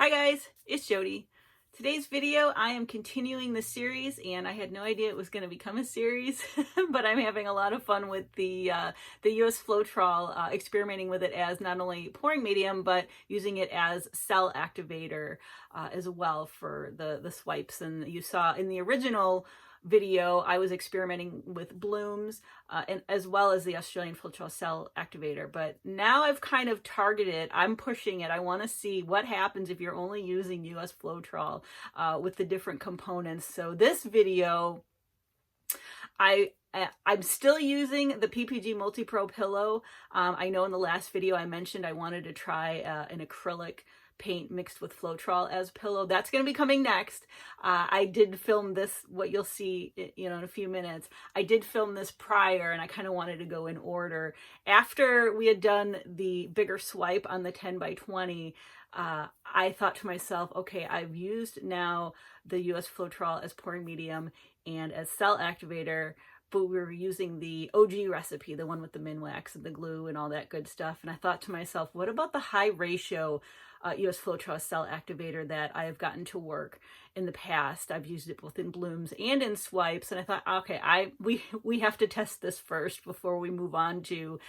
Hi guys, it's Jody. Today's video, I am continuing the series, and I had no idea it was going to become a series, but I'm having a lot of fun with the US Floetrol, experimenting with it as not only pouring medium, but using it as cell activator as well for the swipes. And you saw in the original video, I was experimenting with blooms and as well as the Australian Floetrol cell activator. But now I've kind of targeted, I'm pushing it. I want to see what happens if you're only using US Floetrol with the different components. So this video, I'm still using the PPG Multi-Pro pillow. I know in the last video I mentioned I wanted to try an acrylic paint mixed with Floetrol as pillow. That's going to be coming next. I did film this, what you'll see, in a few minutes. I did film this prior, and I kind of wanted to go in order. After we had done the bigger swipe on the 10 by 20, I thought to myself, okay, I've used now the US Floetrol as pouring medium and as cell activator, but we were using the OG recipe, the one with the Minwax and the glue and all that good stuff. And I thought to myself, what about the high ratio US Floetrol cell activator that I have gotten to work in the past? I've used it both in blooms and in swipes, and I thought, okay, we have to test this first before we move on to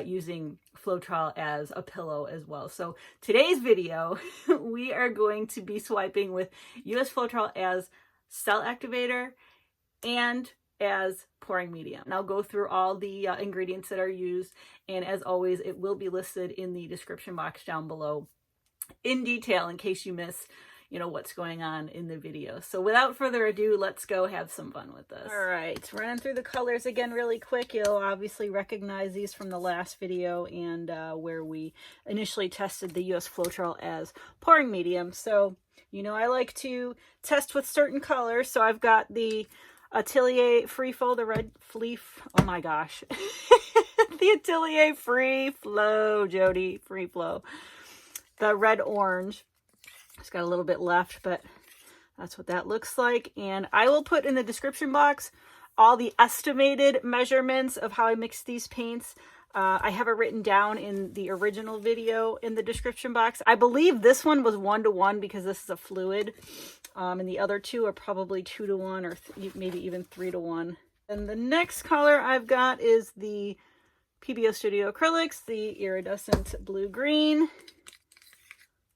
using Floetrol as a pillow as well. So today's video, we are going to be swiping with US Floetrol as cell activator and as pouring medium. And I'll go through all the ingredients that are used, and as always, it will be listed in the description box down below in detail in case you miss what's going on in the video. So without further ado, let's go have some fun with this. All right, running through the colors again really quick. You'll obviously recognize these from the last video and where we initially tested the US Floetrol as pouring medium. So I like to test with certain colors. So I've got the Atelier Free Flow, the red fleef. Oh my gosh. The Atelier Free Flow, Jody, Free Flow. The red orange. It's got a little bit left, but that's what that looks like. And I will put in the description box all the estimated measurements of how I mix these paints. I have it written down in the original video in the description box. I believe this one was 1:1 because this is a fluid. And the other two are probably 2:1 or maybe even 3:1. And the next color I've got is the PBO Studio Acrylics, the iridescent blue-green.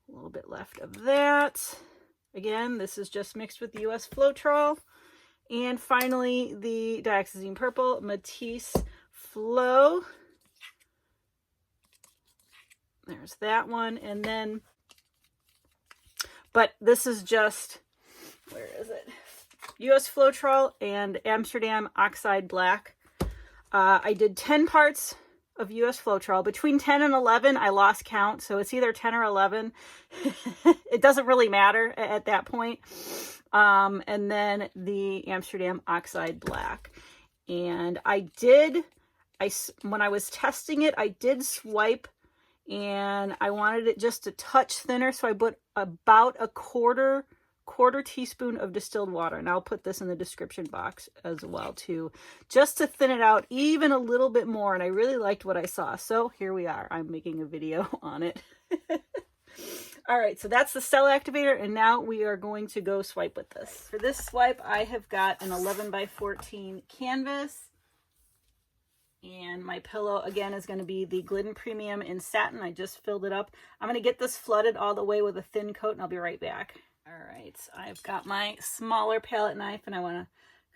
A little bit left of that. Again, this is just mixed with the US Floetrol. And finally, the dioxazine purple Matisse Flow. There's that one. And then, but this is just, where is it? US Floetrol and Amsterdam Oxide Black. I did 10 parts of US Floetrol. Between 10 and 11, I lost count, so it's either 10 or 11. It doesn't really matter at that point. And then the Amsterdam Oxide Black. And when I was testing it, I did swipe, and I wanted it just a touch thinner, so I put about a quarter teaspoon of distilled water, and I'll put this in the description box as well too, just to thin it out even a little bit more. And I really liked what I saw, so here we are. I'm making a video on it. All right, so that's the cell activator, and now we are going to go swipe with this. For this swipe, I have got an 11 by 14 canvas, and my pillow again is going to be the Glidden Premium in satin. I just filled it up. I'm going to get this flooded all the way with a thin coat, and I'll be right back. All right, so I've got my smaller palette knife, and I want to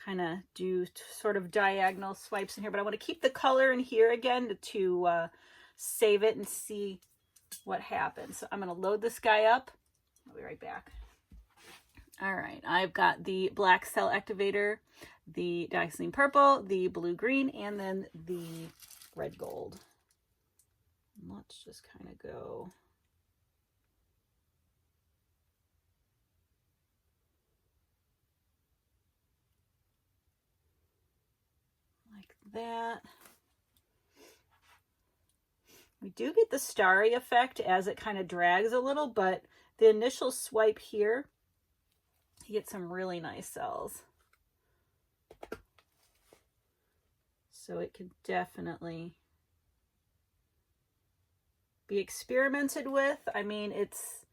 kind of do sort of diagonal swipes in here, but I want to keep the color in here again to save it and see what happens. So I'm going to load this guy up. I'll be right back. All right, I've got the black cell activator, the dioxazine purple, the blue-green, and then the red gold. Let's just kind of go like that. We do get the starry effect as it kind of drags a little, but the initial swipe here, you get some really nice cells. So it can definitely be experimented with. I mean, it's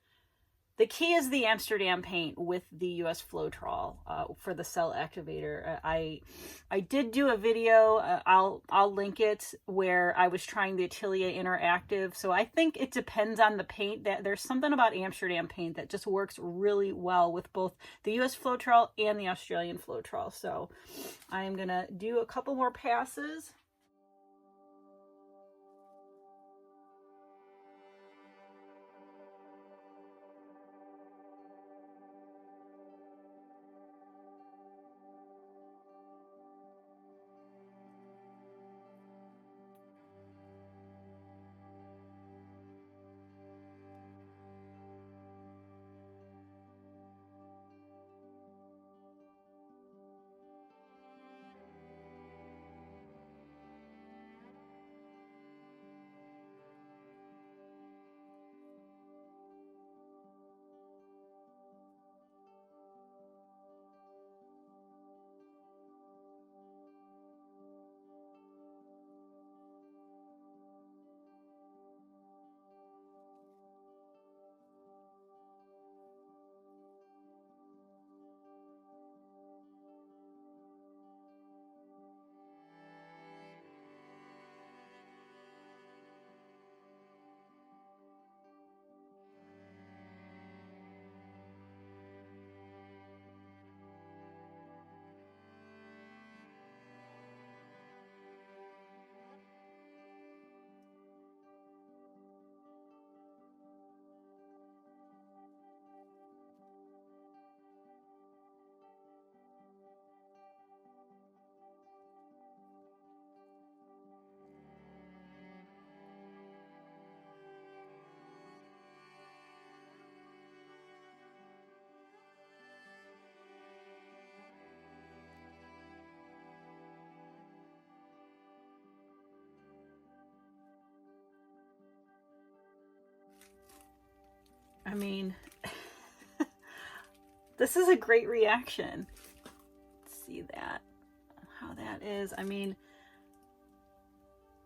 The key is the Amsterdam paint with the US Floetrol for the cell activator. I did do a video, I'll link it, where I was trying the Atelier Interactive. So I think it depends on the paint. That there's something about Amsterdam paint that just works really well with both the US Floetrol and the Australian Floetrol. So I'm gonna do a couple more passes. I mean, this is a great reaction. See that, how that is. I mean,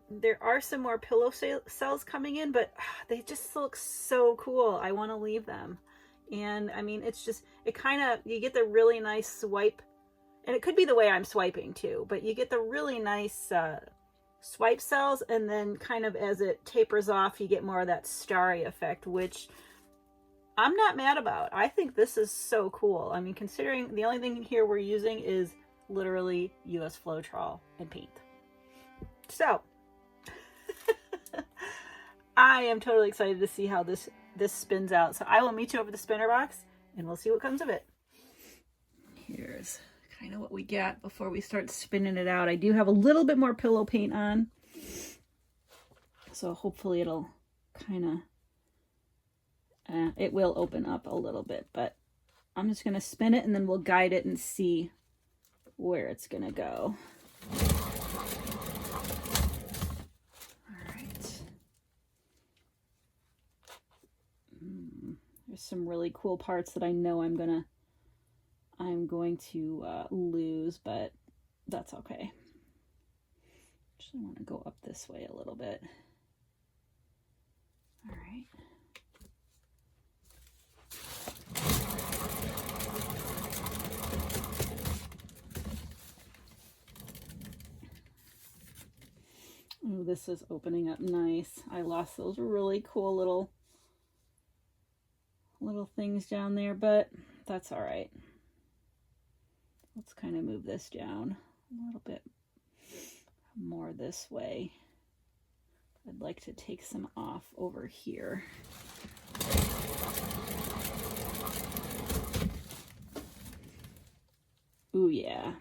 there are some more pillow cells coming in, but they just look so cool. I want to leave them. And I mean, it's just, it kind of, you get the really nice swipe, and it could be the way I'm swiping too, but you get the really nice swipe cells, and then kind of as it tapers off, you get more of that starry effect, which I'm not mad about. I think this is so cool. I mean, considering the only thing here we're using is literally US Floetrol and paint. So, I am totally excited to see how this spins out. So I will meet you over the spinner box and we'll see what comes of it. Here's kind of what we got before we start spinning it out. I do have a little bit more pillow paint on, so hopefully it'll kind of it will open up a little bit, but I'm just going to spin it and then we'll guide it and see where it's going to go. All right. There's some really cool parts that I know I'm going to lose, but that's okay. Actually, I want to go up this way a little bit. All right. Ooh, this is opening up nice. I lost those really cool little things down there, but that's all right. Let's kind of move this down a little bit more this way. I'd like to take some off over here. Ooh, yeah.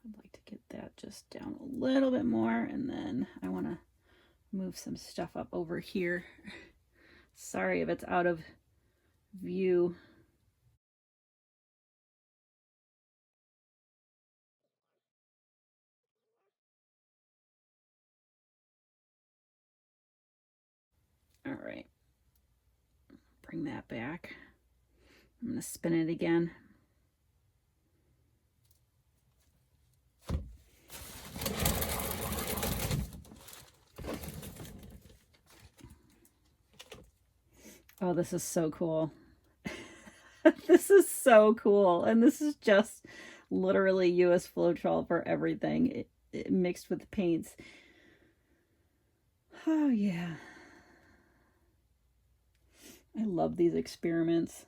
I'd like to get that just down a little bit more, and then I want to move some stuff up over here. Sorry if it's out of view. All right, bring that back. I'm going to spin it again. Oh, this is so cool. This is so cool. And this is just literally US Floetrol for everything. It mixed with paints. Oh, yeah. I love these experiments.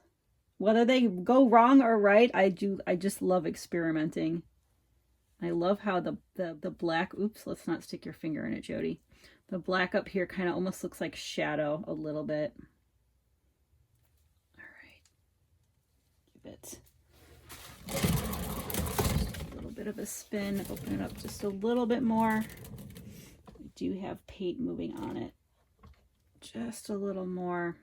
Whether they go wrong or right, I just love experimenting. I love how the black, oops, let's not stick your finger in it, Jody. The black up here kind of almost looks like shadow a little bit. All right. Give it a little bit of a spin, open it up just a little bit more. We do have paint moving on it. Just a little more.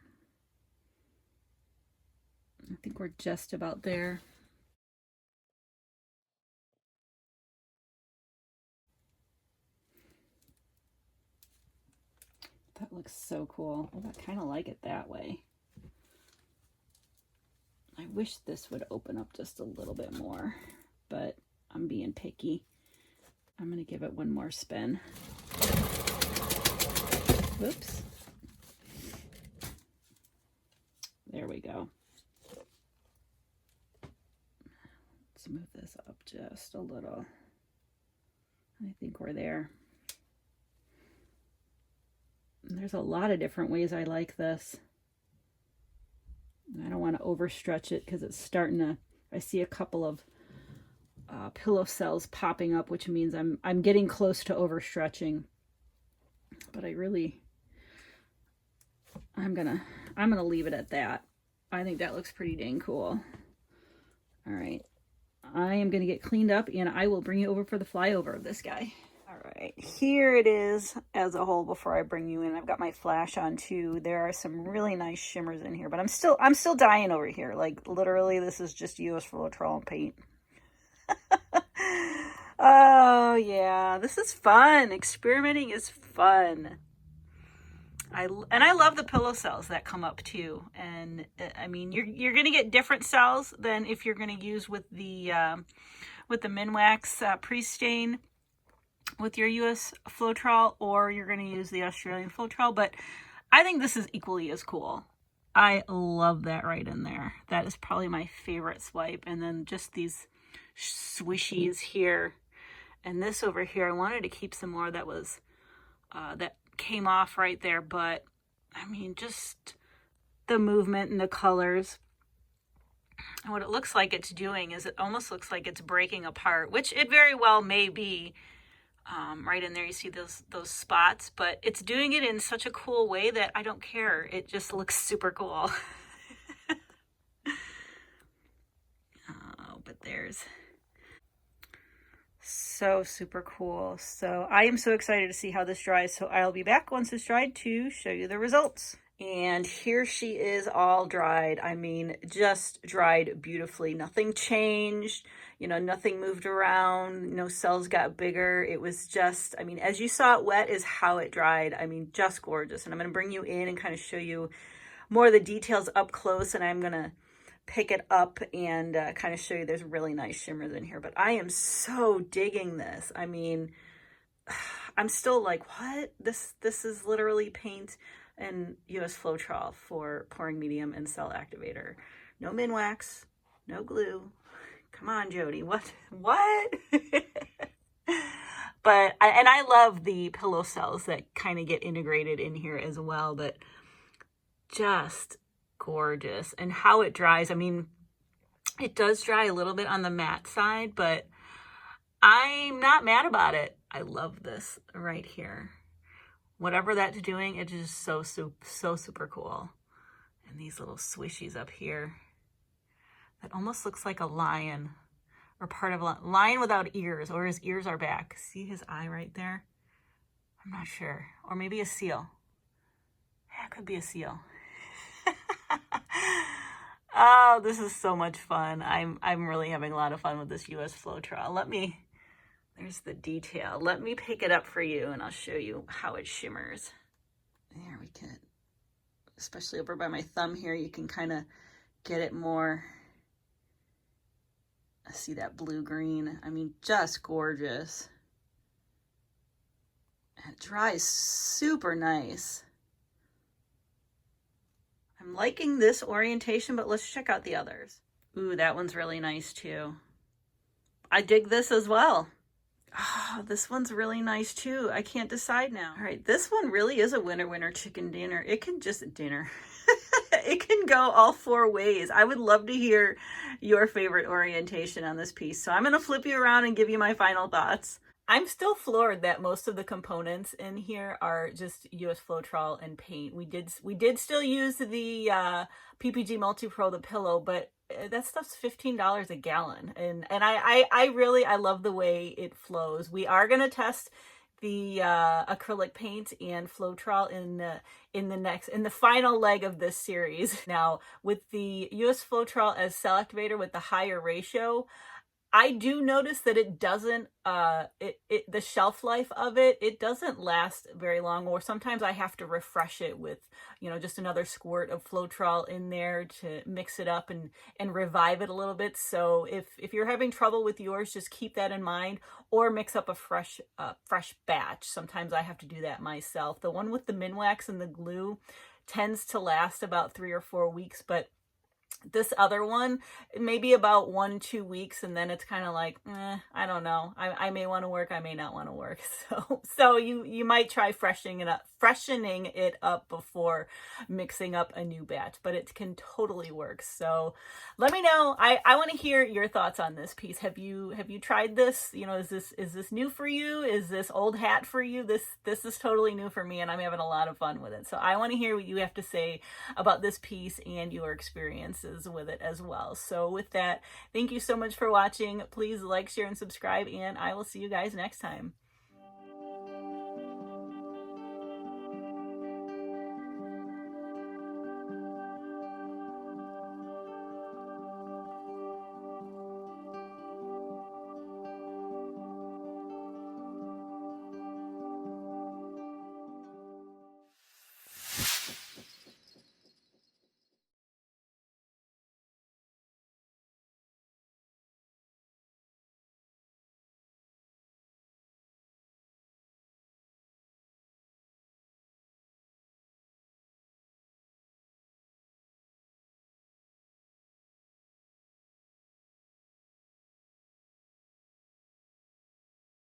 I think we're just about there. That looks so cool. Oh, I kind of like it that way. I wish this would open up just a little bit more, but I'm being picky. I'm going to give it one more spin. Whoops. There we go. Let's move this up just a little. I think we're there. And there's a lot of different ways I like this. I don't want to overstretch it because it's starting to, I see a couple of pillow cells popping up, which means I'm getting close to overstretching. But I'm gonna leave it at that. I think that looks pretty dang cool. All right, I am gonna get cleaned up and I will bring you over for the flyover of this guy. All right, here it is as a whole before I bring you in. I've got my flash on too. There are some really nice shimmers in here, but I'm still dying over here. Like literally, this is just US Floetrol paint. Oh yeah, this is fun. Experimenting is fun. I love the pillow cells that come up too. And I mean, you're gonna get different cells than if you're gonna use with the Minwax pre-stain with your US Floetrol, or you're going to use the Australian Floetrol, but I think this is equally as cool. I love that right in there. That is probably my favorite swipe. And then just these swishies here. And this over here, I wanted to keep some more that was, that came off right there. But I mean, just the movement and the colors. And what it looks like it's doing is it almost looks like it's breaking apart, which it very well may be. Right in there you see those spots, but it's doing it in such a cool way that I don't care. It just looks super cool. Oh, but there's so super cool. So I am so excited to see how this dries. So I'll be back once it's dried to show you the results. And here she is all dried. I mean, just dried beautifully. Nothing changed, you know, nothing moved around, no cells got bigger. It was just, I mean, as you saw it wet is how it dried. I mean, just gorgeous. And I'm going to bring you in and kind of show you more of the details up close. And I'm going to pick it up and kind of show you there's really nice shimmers in here. But I am so digging this. I mean, I'm still like, what? This is literally paint and US Floetrol for pouring medium and cell activator. No Minwax, no glue. Come on, Jody. What? But I love the pillow cells that kind of get integrated in here as well, but just gorgeous. And how it dries, I mean, it does dry a little bit on the matte side, but I'm not mad about it. I love this right here. Whatever that's doing, it's just so super cool. And these little swishies up here. That almost looks like a lion, or part of a lion without ears, or his ears are back. See his eye right there? I'm not sure. Or maybe a seal. Yeah, it could be a seal. Oh, this is so much fun. I'm really having a lot of fun with this US Floetrol. There's the detail. Let me pick it up for you and I'll show you how it shimmers. There we can especially over by my thumb here, you can kind of get it more. I see that blue-green. I mean, just gorgeous. It dries super nice. I'm liking this orientation, but let's check out the others. Ooh, that one's really nice too. I dig this as well. Oh, this one's really nice too. I can't decide now. All right, this one really is a winner chicken dinner. It can just dinner. It can go all 4 ways. I would love to hear your favorite orientation on this piece. So I'm going to flip you around and give you my final thoughts. I'm still floored that most of the components in here are just US Floetrol and paint. We did still use the PPG Multi-Pro, the pillow, but that stuff's $15 a gallon. And I really love the way it flows. We are going to test the acrylic paint and Floetrol in the final leg of this series. Now, with the US Floetrol as cell activator with the higher ratio, I do notice that it doesn't, the shelf life of it doesn't last very long, or sometimes I have to refresh it with, you know, just another squirt of Floetrol in there to mix it up and revive it a little bit. So if you're having trouble with yours, just keep that in mind, or mix up a fresh batch. Sometimes I have to do that myself. The one with the Minwax and the glue tends to last about 3 or 4 weeks, but this other one, maybe about 1-2 weeks, and then it's kind of like, I don't know. I may want to work, I may not want to work. So you might try freshening it up before mixing up a new batch, but it can totally work. So let me know. I want to hear your thoughts on this piece. Have you tried this? You know, is this new for you? Is this old hat for you? This is totally new for me, and I'm having a lot of fun with it. So I want to hear what you have to say about this piece and your experiences with it as well. So with that, thank you so much for watching. Please like, share, and subscribe, and I will see you guys next time.